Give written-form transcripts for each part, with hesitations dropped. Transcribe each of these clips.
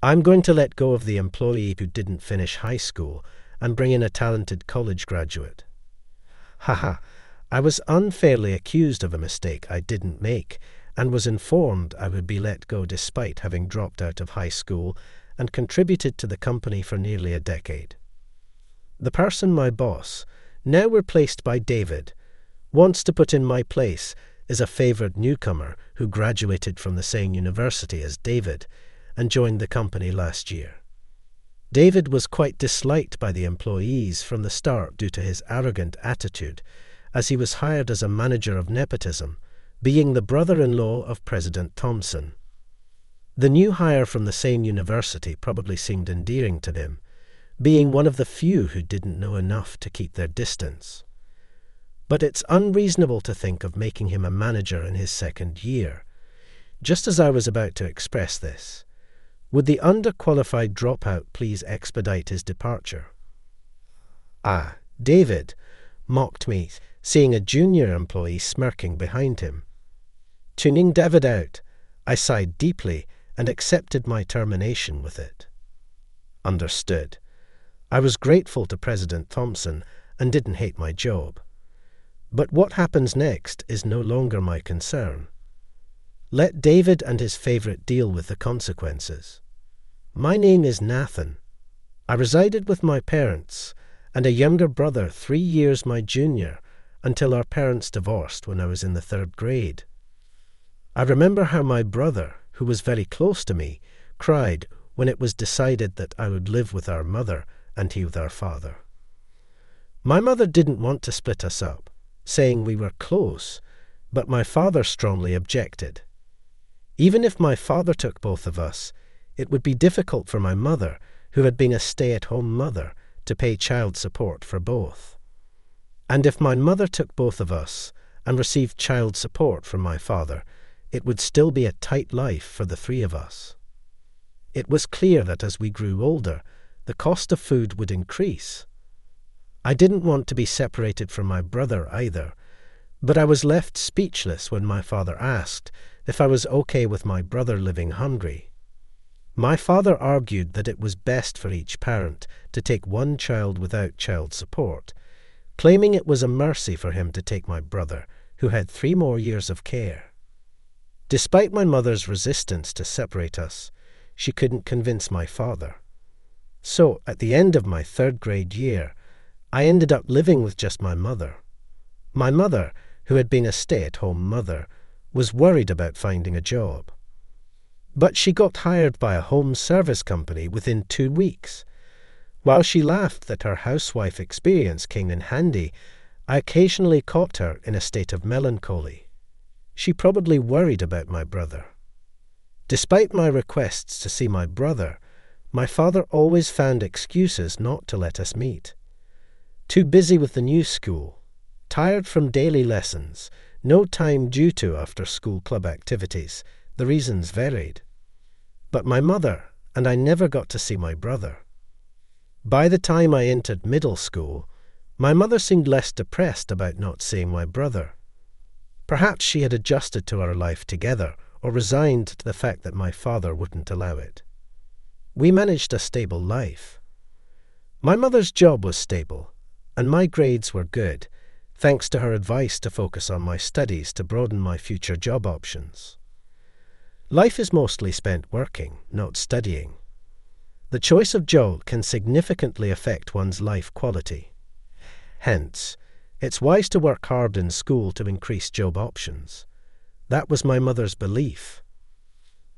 I'm going to let go of the employee who didn't finish high school and bring in a talented college graduate. Haha, I was unfairly accused of a mistake I didn't make and was informed I would be let go despite having dropped out of high school and contributed to the company for nearly a decade. The person, my boss, now replaced by David, wants to put in my place is a favored newcomer who graduated from the same university as David and joined the company last year. David was quite disliked by the employees from the start due to his arrogant attitude, as he was hired as a manager of nepotism, being the brother-in-law of President Thompson. The new hire from the same university probably seemed endearing to him, being one of the few who didn't know enough to keep their distance. But it's unreasonable to think of making him a manager in his second year. Just as I was about to express this, would the underqualified dropout please expedite his departure? Ah, David, mocked me, seeing a junior employee smirking behind him. Tuning David out, I sighed deeply and accepted my termination with it. Understood. I was grateful to President Thompson and didn't hate my job. But what happens next is no longer my concern. Let David and his favourite deal with the consequences. My name is Nathan. I resided with my parents and a younger brother 3 years my junior until our parents divorced when I was in the 3rd grade. I remember how my brother, who was very close to me, cried when it was decided that I would live with our mother and he with our father. My mother didn't want to split us up, saying we were close, but my father strongly objected. Even if my father took both of us, it would be difficult for my mother, who had been a stay-at-home mother, to pay child support for both. And if my mother took both of us and received child support from my father, it would still be a tight life for the 3 of us. It was clear that as we grew older, the cost of food would increase. I didn't want to be separated from my brother either, but I was left speechless when my father asked if I was okay with my brother living hungry. My father argued that it was best for each parent to take one child without child support, claiming it was a mercy for him to take my brother, who had 3 more years of care. Despite my mother's resistance to separate us, she couldn't convince my father. So, at the end of my 3rd grade year, I ended up living with just my mother. My mother, who had been a stay-at-home mother, was worried about finding a job. But she got hired by a home service company within 2 weeks. While she laughed that her housewife experience came in handy, I occasionally caught her in a state of melancholy. She probably worried about my brother. Despite my requests to see my brother, my father always found excuses not to let us meet. Too busy with the new school, tired from daily lessons, no time due to after-school club activities, the reasons varied. But my mother and I never got to see my brother. By the time I entered middle school, my mother seemed less depressed about not seeing my brother. Perhaps she had adjusted to our life together or resigned to the fact that my father wouldn't allow it. We managed a stable life. My mother's job was stable, and my grades were good, thanks to her advice to focus on my studies to broaden my future job options. Life is mostly spent working, not studying. The choice of job can significantly affect one's life quality. Hence, it's wise to work hard in school to increase job options. That was my mother's belief.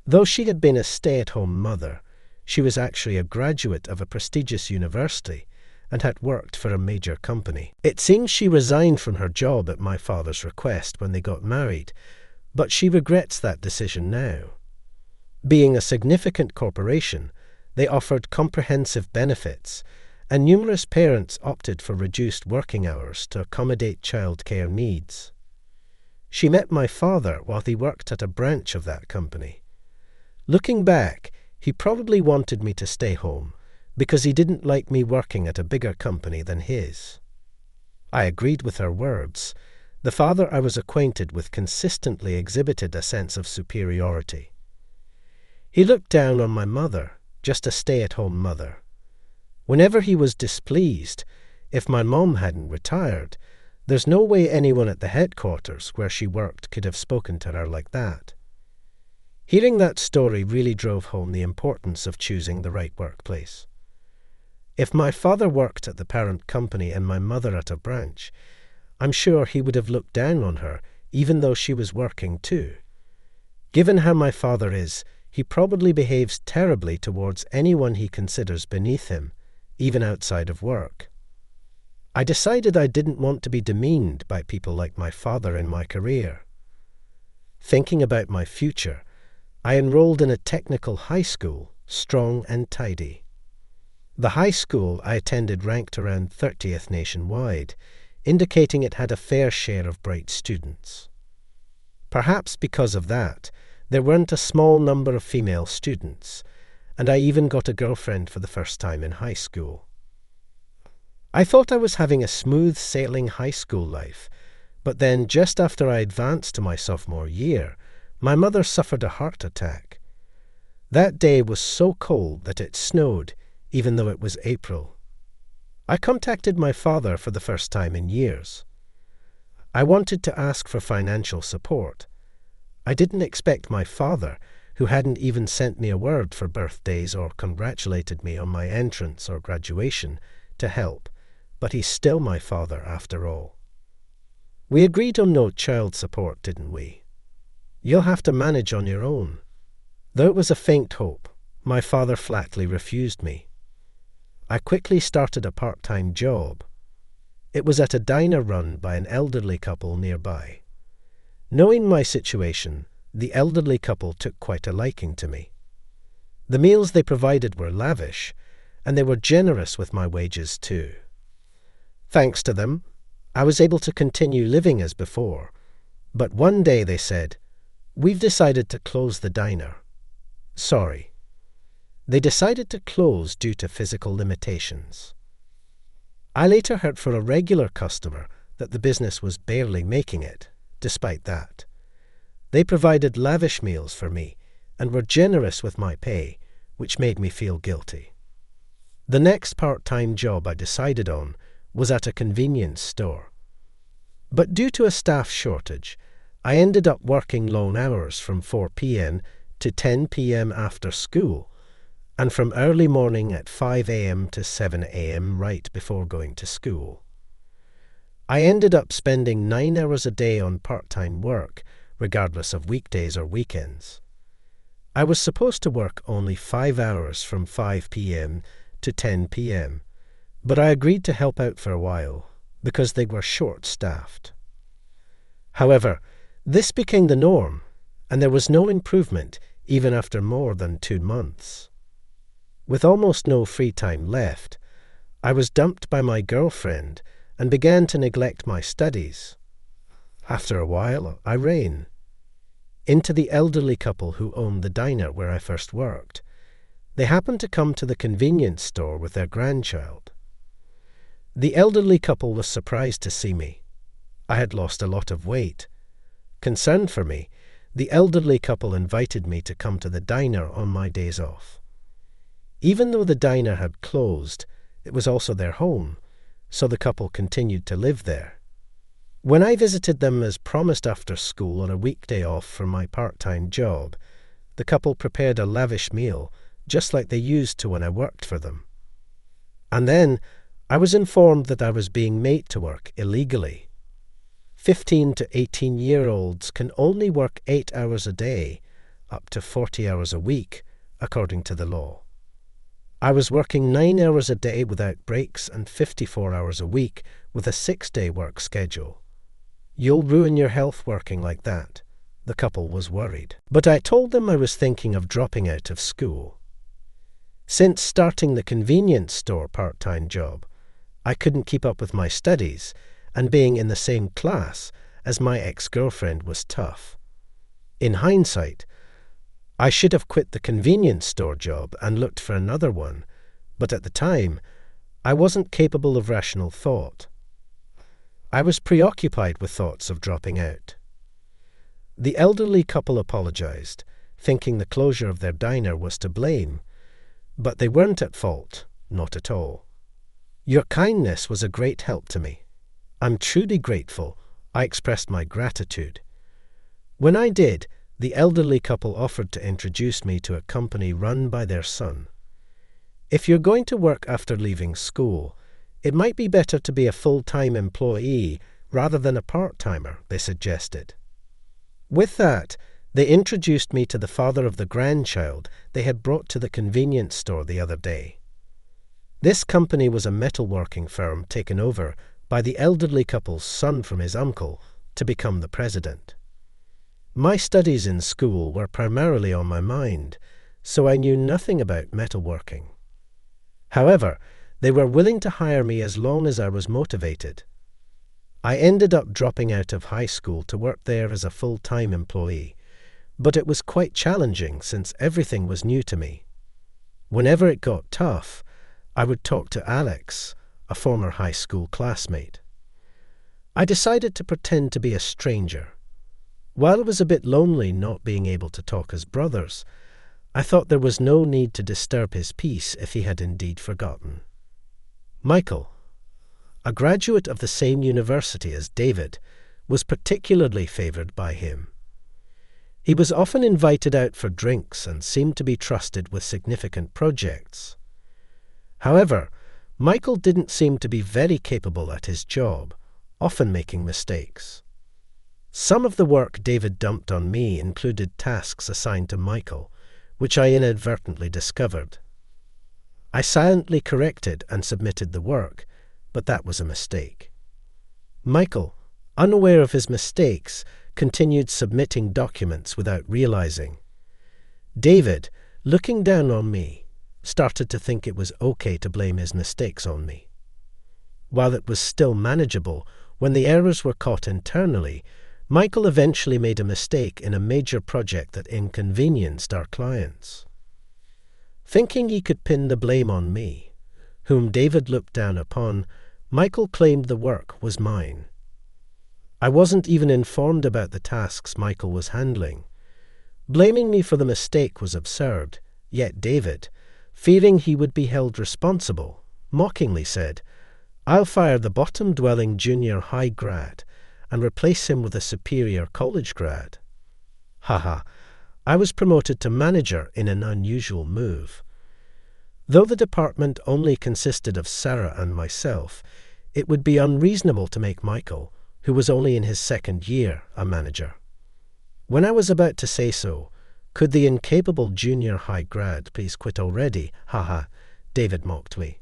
Though she had been a stay-at-home mother, she was actually a graduate of a prestigious university and had worked for a major company. It seems she resigned from her job at my father's request when they got married, but she regrets that decision now. Being a significant corporation, they offered comprehensive benefits, and numerous parents opted for reduced working hours to accommodate childcare needs. She met my father while he worked at a branch of that company. Looking back, he probably wanted me to stay home because he didn't like me working at a bigger company than his. I agreed with her words. The father I was acquainted with consistently exhibited a sense of superiority. He looked down on my mother, just a stay-at-home mother. Whenever he was displeased, if my mom hadn't retired, there's no way anyone at the headquarters where she worked could have spoken to her like that. Hearing that story really drove home the importance of choosing the right workplace. If my father worked at the parent company and my mother at a branch, I'm sure he would have looked down on her, even though she was working too. Given how my father is, he probably behaves terribly towards anyone he considers beneath him, even outside of work. I decided I didn't want to be demeaned by people like my father in my career. Thinking about my future, I enrolled in a technical high school, strong and tidy. The high school I attended ranked around 30th nationwide, indicating it had a fair share of bright students. Perhaps because of that, there weren't a small number of female students, and I even got a girlfriend for the first time in high school. I thought I was having a smooth sailing high school life, but then just after I advanced to my sophomore year, my mother suffered a heart attack. That day was so cold that it snowed, even though it was April. I contacted my father for the first time in years. I wanted to ask for financial support. I didn't expect my father, who hadn't even sent me a word for birthdays or congratulated me on my entrance or graduation, to help, but he's still my father after all. We agreed on no child support, didn't we? You'll have to manage on your own. Though it was a faint hope, my father flatly refused me. I quickly started a part-time job. It was at a diner run by an elderly couple nearby. Knowing my situation, the elderly couple took quite a liking to me. The meals they provided were lavish, and they were generous with my wages too. Thanks to them, I was able to continue living as before, but one day they said, "We've decided to close the diner." Sorry. They decided to close due to physical limitations. I later heard from a regular customer that the business was barely making it, despite that. They provided lavish meals for me and were generous with my pay, which made me feel guilty. The next part-time job I decided on was at a convenience store. But due to a staff shortage, I ended up working long hours from 4 p.m. to 10 p.m. after school, and from early morning at 5 a.m. to 7 a.m. right before going to school. I ended up spending 9 hours a day on part-time work, regardless of weekdays or weekends. I was supposed to work only 5 hours from 5 p.m. to 10 p.m., but I agreed to help out for a while because they were short-staffed. However, this became the norm, and there was no improvement even after more than 2 months. With almost no free time left, I was dumped by my girlfriend and began to neglect my studies. After a while, I ran into the elderly couple who owned the diner where I first worked. They happened to come to the convenience store with their grandchild. The elderly couple was surprised to see me. I had lost a lot of weight. Concerned for me, the elderly couple invited me to come to the diner on my days off. Even though the diner had closed, it was also their home, so the couple continued to live there. When I visited them as promised after school on a weekday off from my part-time job, the couple prepared a lavish meal, just like they used to when I worked for them. And then I was informed that I was being made to work illegally. 15 to 18-year-olds can only work 8 hours a day, up to 40 hours a week, according to the law. I was working 9 hours a day without breaks and 54 hours a week with a 6-day work schedule. You'll ruin your health working like that. The couple was worried. But I told them I was thinking of dropping out of school. Since starting the convenience store part-time job, I couldn't keep up with my studies, and being in the same class as my ex-girlfriend was tough. In hindsight, I should have quit the convenience store job and looked for another one, but at the time, I wasn't capable of rational thought. I was preoccupied with thoughts of dropping out. The elderly couple apologized, thinking the closure of their diner was to blame, But they weren't at fault, not at all. Your kindness was a great help to me. I'm truly grateful. I expressed my gratitude. When I did, the elderly couple offered to introduce me to a company run by their son. If you're going to work after leaving school, it might be better to be a full-time employee rather than a part-timer, they suggested. With that, they introduced me to the father of the grandchild they had brought to the convenience store the other day. This company was a metalworking firm taken over by the elderly couple's son from his uncle to become the president. My studies in school were primarily on my mind, so I knew nothing about metalworking. However, they were willing to hire me as long as I was motivated. I ended up dropping out of high school to work there as a full-time employee, but it was quite challenging since everything was new to me. Whenever it got tough, I would talk to Alex, a former high school classmate. I decided to pretend to be a stranger. While it was a bit lonely not being able to talk as brothers, I thought there was no need to disturb his peace if he had indeed forgotten. Michael, a graduate of the same university as David, was particularly favoured by him. He was often invited out for drinks and seemed to be trusted with significant projects. However, Michael didn't seem to be very capable at his job, often making mistakes. Some of the work David dumped on me included tasks assigned to Michael, which I inadvertently discovered. I silently corrected and submitted the work, but that was a mistake. Michael, unaware of his mistakes, continued submitting documents without realizing. David, looking down on me, started to think it was okay to blame his mistakes on me. While it was still manageable, when the errors were caught internally, Michael eventually made a mistake in a major project that inconvenienced our clients. Thinking he could pin the blame on me, whom David looked down upon, Michael claimed the work was mine. I wasn't even informed about the tasks Michael was handling. Blaming me for the mistake was absurd, yet David, fearing he would be held responsible, mockingly said, "I'll fire the bottom-dwelling junior high grad and replace him with a superior college grad." Haha, I was promoted to manager in an unusual move. Though the department only consisted of Sarah and myself, it would be unreasonable to make Michael, who was only in his second year, a manager. When I was about to say so, "Could the incapable junior high grad please quit already? Haha," David mocked me.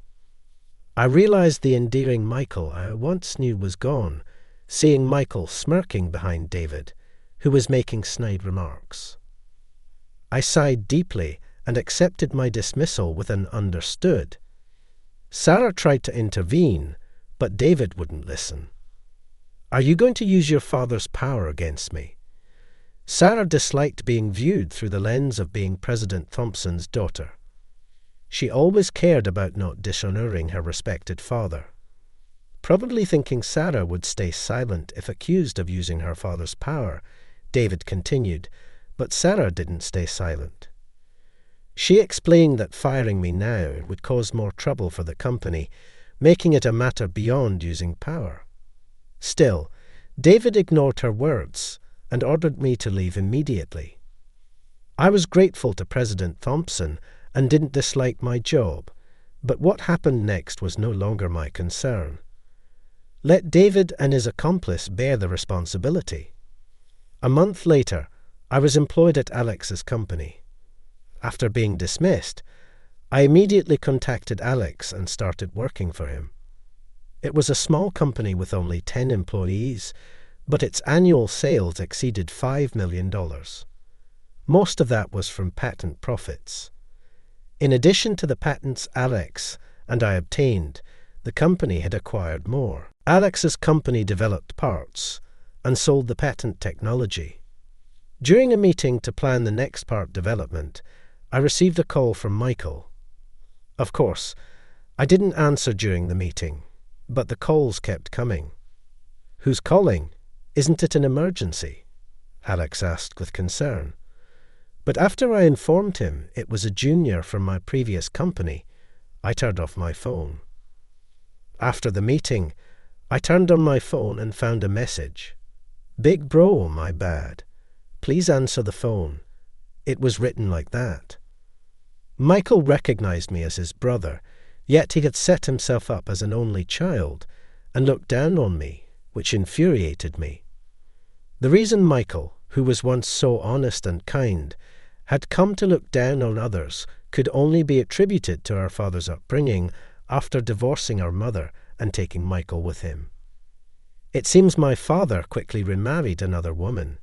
I realized the endearing Michael I once knew was gone, seeing Michael smirking behind David, who was making snide remarks. I sighed deeply and accepted my dismissal with an understood. Sarah tried to intervene, but David wouldn't listen. "Are you going to use your father's power against me?" Sarah disliked being viewed through the lens of being President Thompson's daughter. She always cared about not dishonoring her respected father. Probably thinking Sarah would stay silent if accused of using her father's power, David continued, but Sarah didn't stay silent. She explained that firing me now would cause more trouble for the company, making it a matter beyond using power. Still, David ignored her words and ordered me to leave immediately. I was grateful to President Thompson and didn't dislike my job, but what happened next was no longer my concern. Let David and his accomplice bear the responsibility. A month later, I was employed at Alex's company. After being dismissed, I immediately contacted Alex and started working for him. It was a small company with only 10 employees, but its annual sales exceeded $5 million. Most of that was from patent profits. In addition to the patents Alex and I obtained, the company had acquired more. Alex's company developed parts and sold the patent technology. During a meeting to plan the next part development, I received a call from Michael. Of course, I didn't answer during the meeting, but the calls kept coming. "Who's calling? Isn't it an emergency?" Alex asked with concern. But after I informed him it was a junior from my previous company, I turned off my phone. After the meeting, I turned on my phone and found a message. "Big bro, my bad. Please answer the phone." It was written like that. Michael recognized me as his brother, yet he had set himself up as an only child and looked down on me, which infuriated me. The reason Michael, who was once so honest and kind, had come to look down on others could only be attributed to our father's upbringing after divorcing our mother and taking Michael with him. It seems my father quickly remarried another woman.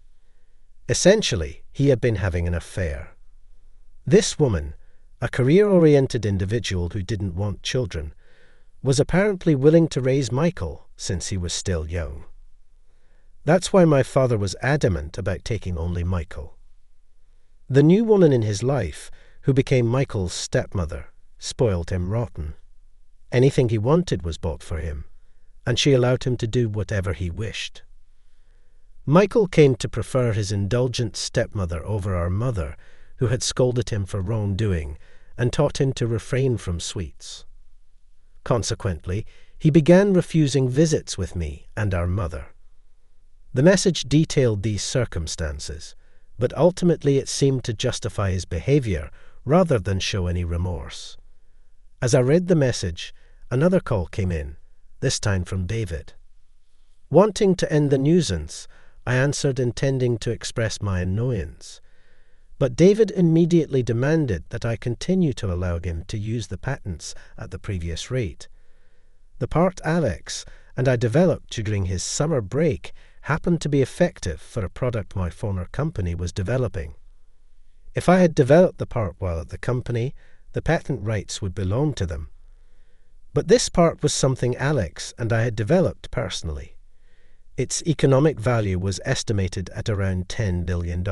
Essentially, he had been having an affair. This woman, a career-oriented individual who didn't want children, was apparently willing to raise Michael since he was still young. That's why my father was adamant about taking only Michael. The new woman in his life, who became Michael's stepmother, spoiled him rotten. Anything he wanted was bought for him, and she allowed him to do whatever he wished. Michael came to prefer his indulgent stepmother over our mother, who had scolded him for wrongdoing and taught him to refrain from sweets. Consequently, he began refusing visits with me and our mother. The message detailed these circumstances, but ultimately it seemed to justify his behavior rather than show any remorse. As I read the message, another call came in, this time from David. Wanting to end the nuisance, I answered intending to express my annoyance. But David immediately demanded that I continue to allow him to use the patents at the previous rate. The part Alex and I developed during his summer break happened to be effective for a product my former company was developing. If I had developed the part while at the company, the patent rights would belong to them. But this part was something Alex and I had developed personally. Its economic value was estimated at around $10 billion.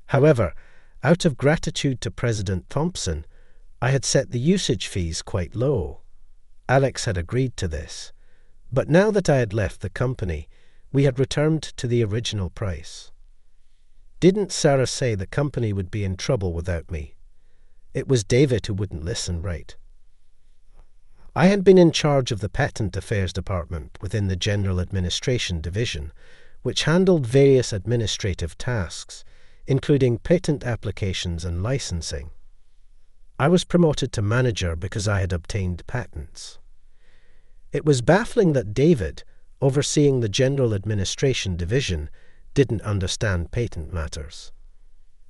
However, out of gratitude to President Thompson, I had set the usage fees quite low. Alex had agreed to this, but now that I had left the company, we had returned to the original price. Didn't Sarah say the company would be in trouble without me? It was David who wouldn't listen, right? I had been in charge of the Patent Affairs Department within the General Administration Division, which handled various administrative tasks, including patent applications and licensing. I was promoted to manager because I had obtained patents. It was baffling that David, overseeing the General Administration Division, didn't understand patent matters.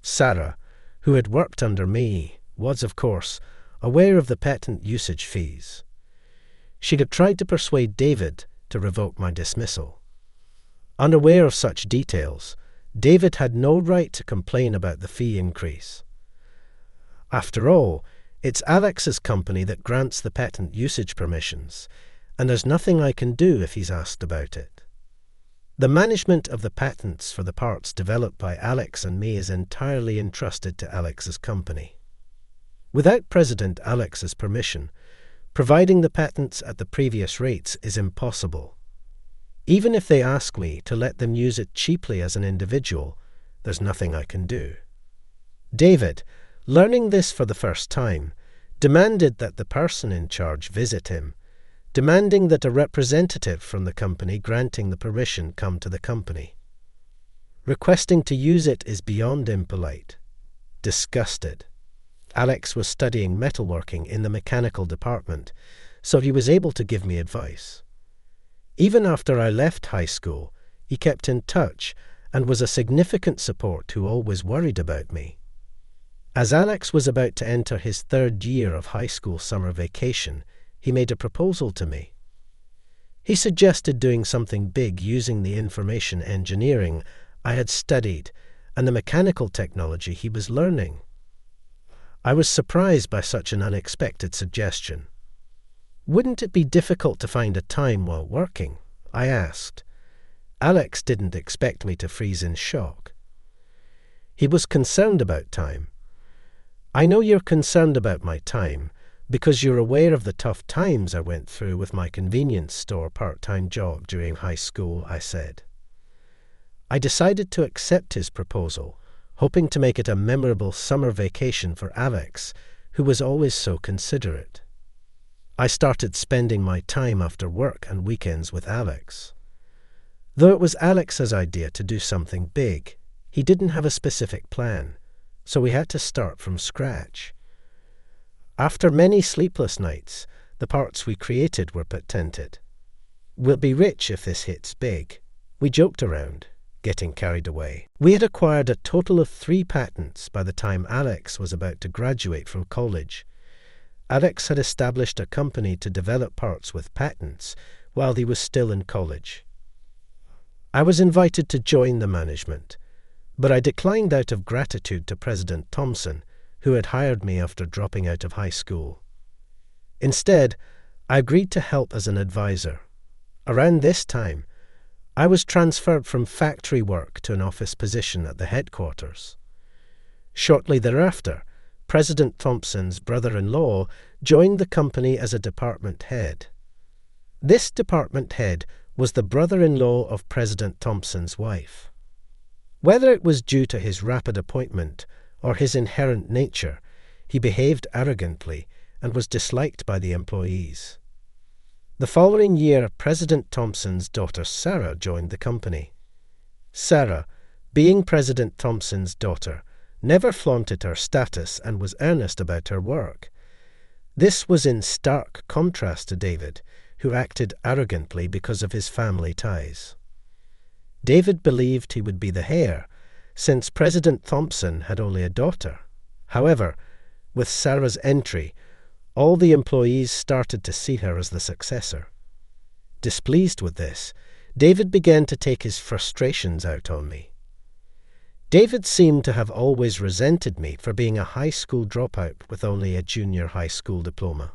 Sarah, who had worked under me, was, of course, aware of the patent usage fees. She had tried to persuade David to revoke my dismissal. Unaware of such details, David had no right to complain about the fee increase. After all, it's Alex's company that grants the patent usage permissions, and there's nothing I can do if he's asked about it. The management of the patents for the parts developed by Alex and me is entirely entrusted to Alex's company. Without President Alex's permission, providing the patents at the previous rates is impossible. Even if they ask me to let them use it cheaply as an individual, there's nothing I can do. David, learning this for the first time, demanded that the person in charge visit him, demanding that a representative from the company granting the permission come to the company. Requesting to use it is beyond impolite. Disgusted. Alex was studying metalworking in the mechanical department, so he was able to give me advice. Even after I left high school, he kept in touch and was a significant support who always worried about me. As Alex was about to enter his third year of high school summer vacation, he made a proposal to me. He suggested doing something big using the information engineering I had studied and the mechanical technology he was learning. I was surprised by such an unexpected suggestion. Wouldn't it be difficult to find a time while working? I asked. Alex didn't expect me to freeze in shock. He was concerned about time. I know you're concerned about my time because you're aware of the tough times I went through with my convenience store part-time job during high school, I said. I decided to accept his proposal, hoping to make it a memorable summer vacation for Alex, who was always so considerate. I started spending my time after work and weekends with Alex. Though it was Alex's idea to do something big, he didn't have a specific plan, so we had to start from scratch. After many sleepless nights, the parts we created were patented. "We'll be rich if this hits big," we joked around, getting carried away. We had acquired a total of 3 patents by the time Alex was about to graduate from college. Alex had established a company to develop parts with patents while he was still in college. I was invited to join the management, but I declined out of gratitude to President Thompson, who had hired me after dropping out of high school. Instead, I agreed to help as an advisor. Around this time, I was transferred from factory work to an office position at the headquarters. Shortly thereafter, President Thompson's brother-in-law joined the company as a department head. This department head was the brother-in-law of President Thompson's wife. Whether it was due to his rapid appointment or his inherent nature, he behaved arrogantly and was disliked by the employees. The following year, President Thompson's daughter Sarah joined the company. Sarah, being President Thompson's daughter, never flaunted her status and was earnest about her work. This was in stark contrast to David, who acted arrogantly because of his family ties. David believed he would be the heir, since President Thompson had only a daughter. However, with Sarah's entry, all the employees started to see her as the successor. Displeased with this, David began to take his frustrations out on me. David seemed to have always resented me for being a high school dropout with only a junior high school diploma.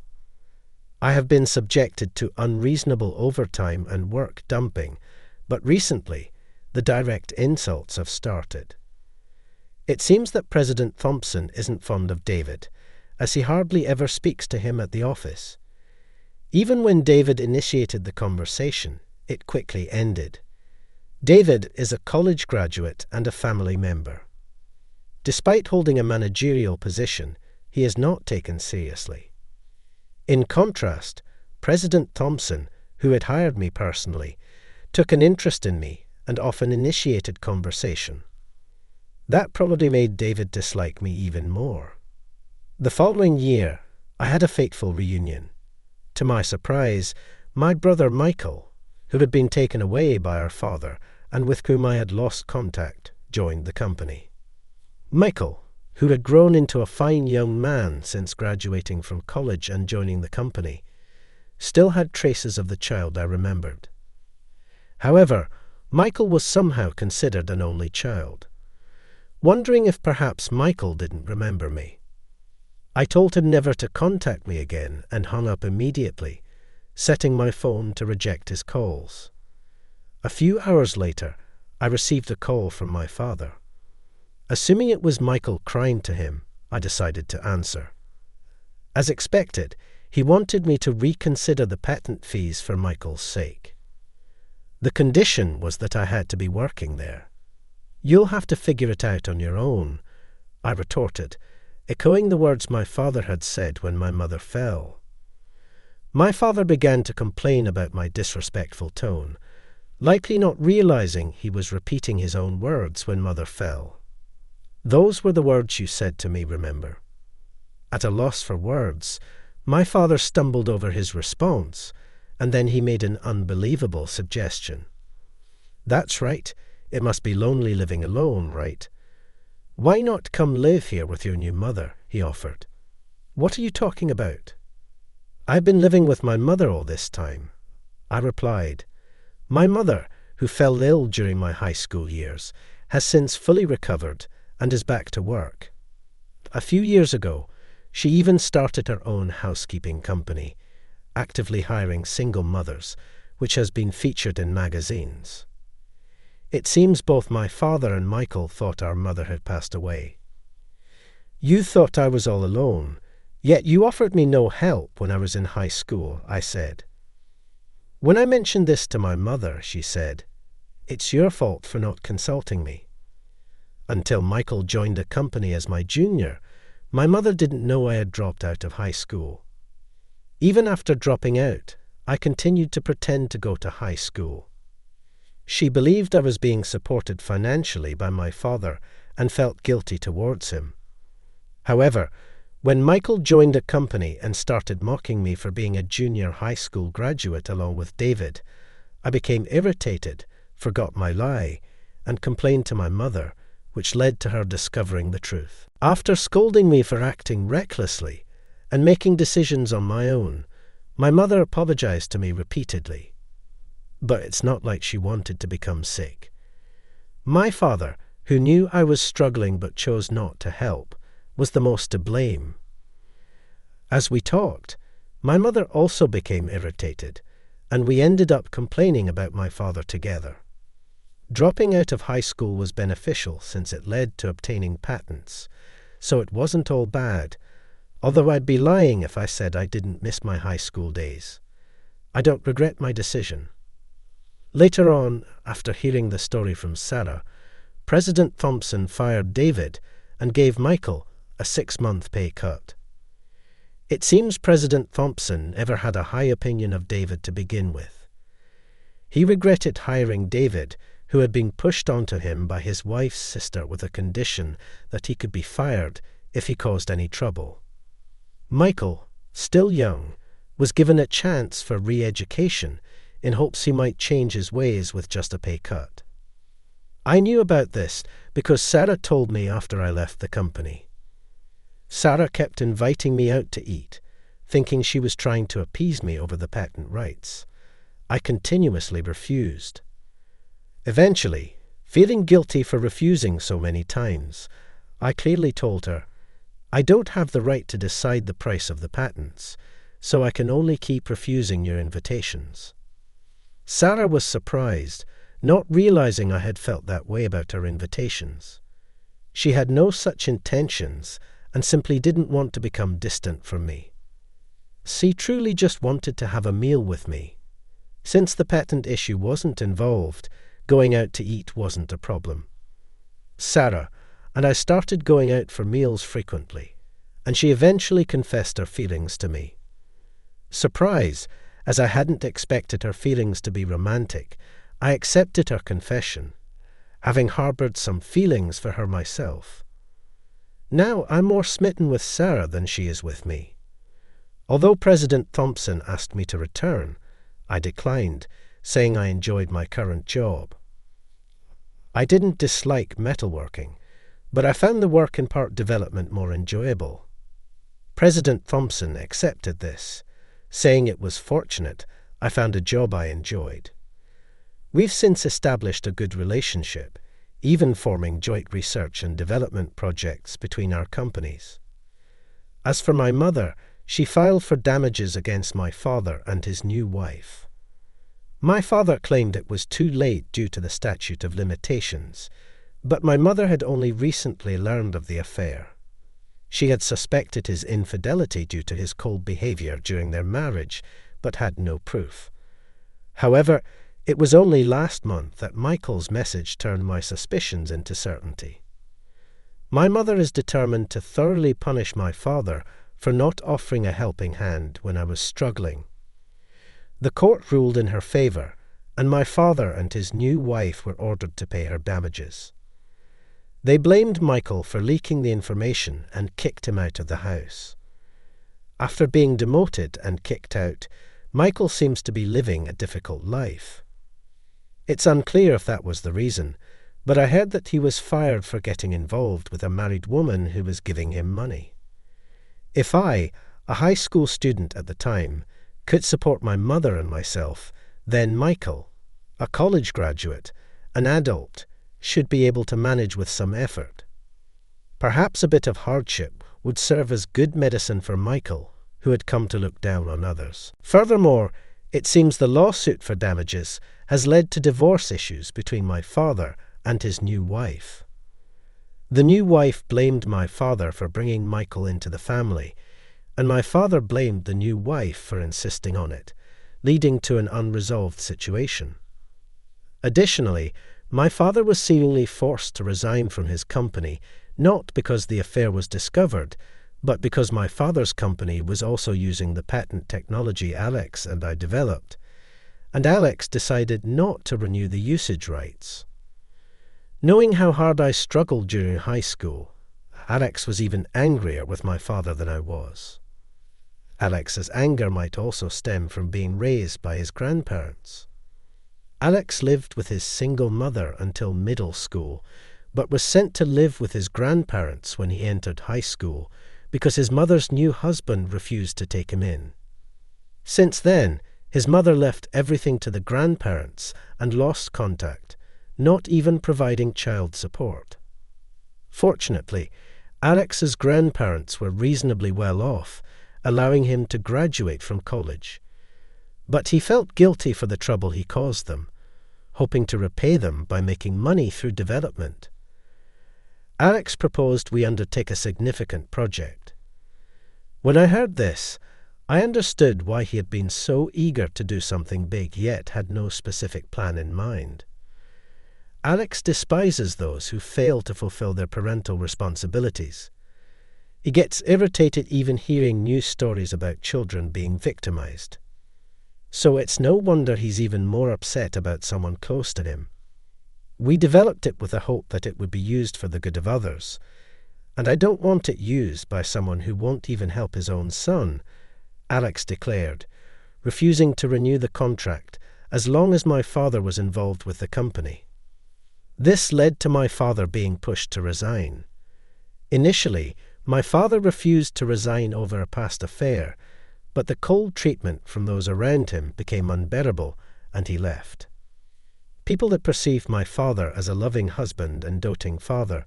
I have been subjected to unreasonable overtime and work dumping, but recently, the direct insults have started. It seems that President Thompson isn't fond of David, as he hardly ever speaks to him at the office. Even when David initiated the conversation, it quickly ended. David is a college graduate and a family member. Despite holding a managerial position, he is not taken seriously. In contrast, President Thompson, who had hired me personally, took an interest in me and often initiated conversation. That probably made David dislike me even more. The following year, I had a fateful reunion. To my surprise, my brother Michael, who had been taken away by our father and with whom I had lost contact, joined the company. Michael, who had grown into a fine young man since graduating from college and joining the company, still had traces of the child I remembered. However, Michael was somehow considered an only child. Wondering if perhaps Michael didn't remember me, I told him never to contact me again and hung up immediately, setting my phone to reject his calls. A few hours later, I received a call from my father. Assuming it was Michael crying to him, I decided to answer. As expected, he wanted me to reconsider the patent fees for Michael's sake. The condition was that I had to be working there. "You'll have to figure it out on your own," I retorted, echoing the words my father had said when my mother fell. My father began to complain about my disrespectful tone, likely not realizing he was repeating his own words when mother fell. "Those were the words you said to me, remember?" At a loss for words, my father stumbled over his response, and then he made an unbelievable suggestion. "That's right. It must be lonely living alone, right? Why not come live here with your new mother?" he offered. "What are you talking about?" "I've been living with my mother all this time," I replied. "My mother, who fell ill during my high school years, has since fully recovered and is back to work. A few years ago, she even started her own housekeeping company, actively hiring single mothers, which has been featured in magazines. It seems both my father and Michael thought our mother had passed away. You thought I was all alone, yet you offered me no help when I was in high school," I said. When I mentioned this to my mother, she said, "It's your fault for not consulting me." Until Michael joined a company as my junior, my mother didn't know I had dropped out of high school. Even after dropping out, I continued to pretend to go to high school. She believed I was being supported financially by my father and felt guilty towards him. However, when Michael joined a company and started mocking me for being a junior high school graduate along with David, I became irritated, forgot my lie, and complained to my mother, which led to her discovering the truth. After scolding me for acting recklessly and making decisions on my own, my mother apologized to me repeatedly. But it's not like she wanted to become sick. My father, who knew I was struggling but chose not to help, was the most to blame. As we talked, my mother also became irritated, and we ended up complaining about my father together. Dropping out of high school was beneficial since it led to obtaining patents, so it wasn't all bad, although I'd be lying if I said I didn't miss my high school days. I don't regret my decision. Later on, after hearing the story from Sarah, President Thompson fired David and gave Michael a 6-month pay cut. It seems President Thompson never had a high opinion of David to begin with. He regretted hiring David, who had been pushed onto him by his wife's sister with a condition that he could be fired if he caused any trouble. Michael, still young, was given a chance for re-education in hopes he might change his ways with just a pay cut. I knew about this because Sarah told me after I left the company. Sarah kept inviting me out to eat, thinking she was trying to appease me over the patent rights. I continuously refused. Eventually, feeling guilty for refusing so many times, I clearly told her, "I don't have the right to decide the price of the patents, so I can only keep refusing your invitations." Sarah was surprised, not realizing I had felt that way about her invitations. She had no such intentions and simply didn't want to become distant from me. She truly just wanted to have a meal with me. Since the patent issue wasn't involved, going out to eat wasn't a problem. Sarah and I started going out for meals frequently, and she eventually confessed her feelings to me. Surprised, as I hadn't expected her feelings to be romantic, I accepted her confession, having harbored some feelings for her myself. Now I'm more smitten with Sarah than she is with me. Although President Thompson asked me to return, I declined, saying I enjoyed my current job. I didn't dislike metalworking, but I found the work in part development more enjoyable. President Thompson accepted this, saying it was fortunate I found a job I enjoyed. We've since established a good relationship, even forming joint research and development projects between our companies. As for my mother, she filed for damages against my father and his new wife. My father claimed it was too late due to the statute of limitations, but my mother had only recently learned of the affair. She had suspected his infidelity due to his cold behavior during their marriage, but had no proof. However, it was only last month that Michael's message turned my suspicions into certainty. My mother is determined to thoroughly punish my father for not offering a helping hand when I was struggling. The court ruled in her favor, and my father and his new wife were ordered to pay her damages. They blamed Michael for leaking the information and kicked him out of the house. After being demoted and kicked out, Michael seems to be living a difficult life. It's unclear if that was the reason, but I heard that he was fired for getting involved with a married woman who was giving him money. If I, a high school student at the time, could support my mother and myself, then Michael, a college graduate, an adult, should be able to manage with some effort. Perhaps a bit of hardship would serve as good medicine for Michael, who had come to look down on others. Furthermore, it seems the lawsuit for damages has led to divorce issues between my father and his new wife. The new wife blamed my father for bringing Michael into the family, and my father blamed the new wife for insisting on it, leading to an unresolved situation. Additionally, My father was seemingly forced to resign from his company, not because the affair was discovered, but because my father's company was also using the patent technology Alex and I developed, and Alex decided not to renew the usage rights. Knowing how hard I struggled during high school, Alex was even angrier with my father than I was. Alex's anger might also stem from being raised by his grandparents. Alex lived with his single mother until middle school, but was sent to live with his grandparents when he entered high school because his mother's new husband refused to take him in. Since then, his mother left everything to the grandparents and lost contact, not even providing child support. Fortunately, Alex's grandparents were reasonably well off, allowing him to graduate from college. But he felt guilty for the trouble he caused them, hoping to repay them by making money through development. Alex proposed we undertake a significant project. When I heard this, I understood why he had been so eager to do something big yet had no specific plan in mind. Alex despises those who fail to fulfill their parental responsibilities. He gets irritated even hearing news stories about children being victimized. So it's no wonder he's even more upset about someone close to him. We developed it with the hope that it would be used for the good of others, and I don't want it used by someone who won't even help his own son, Alex declared, refusing to renew the contract as long as my father was involved with the company. This led to my father being pushed to resign. Initially, my father refused to resign over a past affair, but the cold treatment from those around him became unbearable, and he left. People had perceived my father as a loving husband and doting father,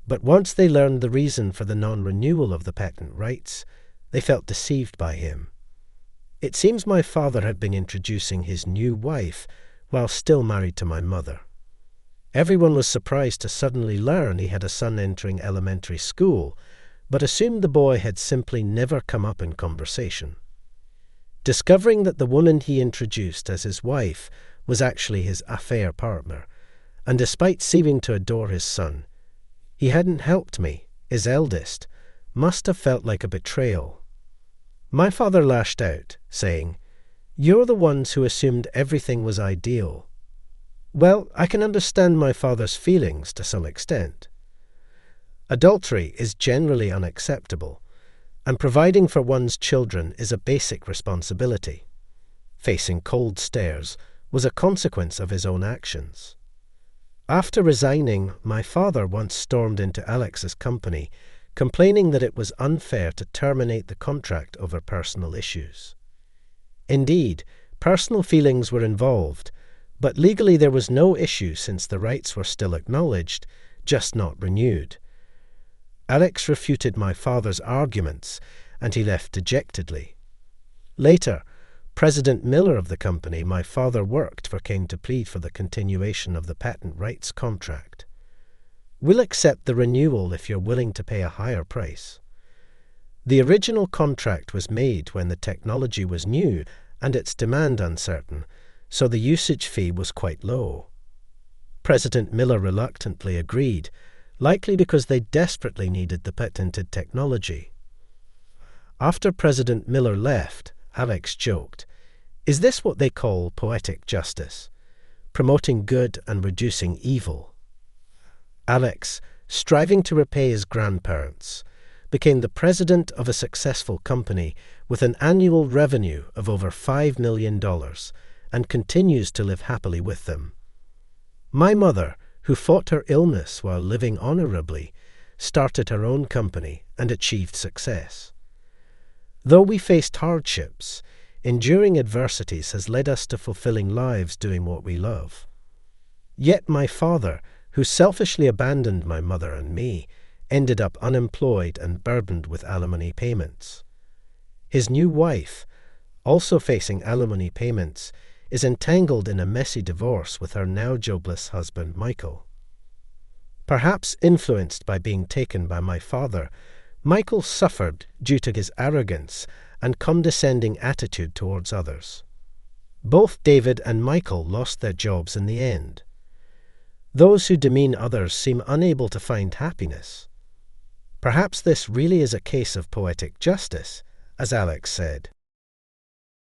but once they learned the reason for the non-renewal of the patent rights, they felt deceived by him. It seems my father had been introducing his new wife while still married to my mother. Everyone was surprised to suddenly learn he had a son entering elementary school, but assumed the boy had simply never come up in conversation. Discovering that the woman he introduced as his wife was actually his affair partner, and despite seeming to adore his son, he hadn't helped me, his eldest, must have felt like a betrayal. My father lashed out, saying, "You're the ones who assumed everything was ideal." Well, I can understand my father's feelings to some extent. Adultery is generally unacceptable, and providing for one's children is a basic responsibility. Facing cold stares was a consequence of his own actions. After resigning, my father once stormed into Alex's company, complaining that it was unfair to terminate the contract over personal issues. Indeed, personal feelings were involved, but legally there was no issue since the rights were still acknowledged, just not renewed. Alex refuted my father's arguments, and he left dejectedly. Later, President Miller of the company my father worked for came to plead for the continuation of the patent rights contract. "We'll accept the renewal if you're willing to pay a higher price." The original contract was made when the technology was new and its demand uncertain, so the usage fee was quite low. President Miller reluctantly agreed, likely because they desperately needed the patented technology. After President Miller left, Alex joked, "Is this what they call poetic justice? Promoting good and reducing evil?" Alex, striving to repay his grandparents, became the president of a successful company with an annual revenue of over $5 million and continues to live happily with them. My mother, who fought her illness while living honorably, started her own company and achieved success. Though we faced hardships, enduring adversities has led us to fulfilling lives doing what we love. Yet my father, who selfishly abandoned my mother and me, ended up unemployed and burdened with alimony payments. His new wife, also facing alimony payments, is entangled in a messy divorce with her now jobless husband Michael. Perhaps influenced by being taken by my father, Michael suffered due to his arrogance and condescending attitude towards others. Both David and Michael lost their jobs in the end. Those who demean others seem unable to find happiness. Perhaps this really is a case of poetic justice, as Alex said.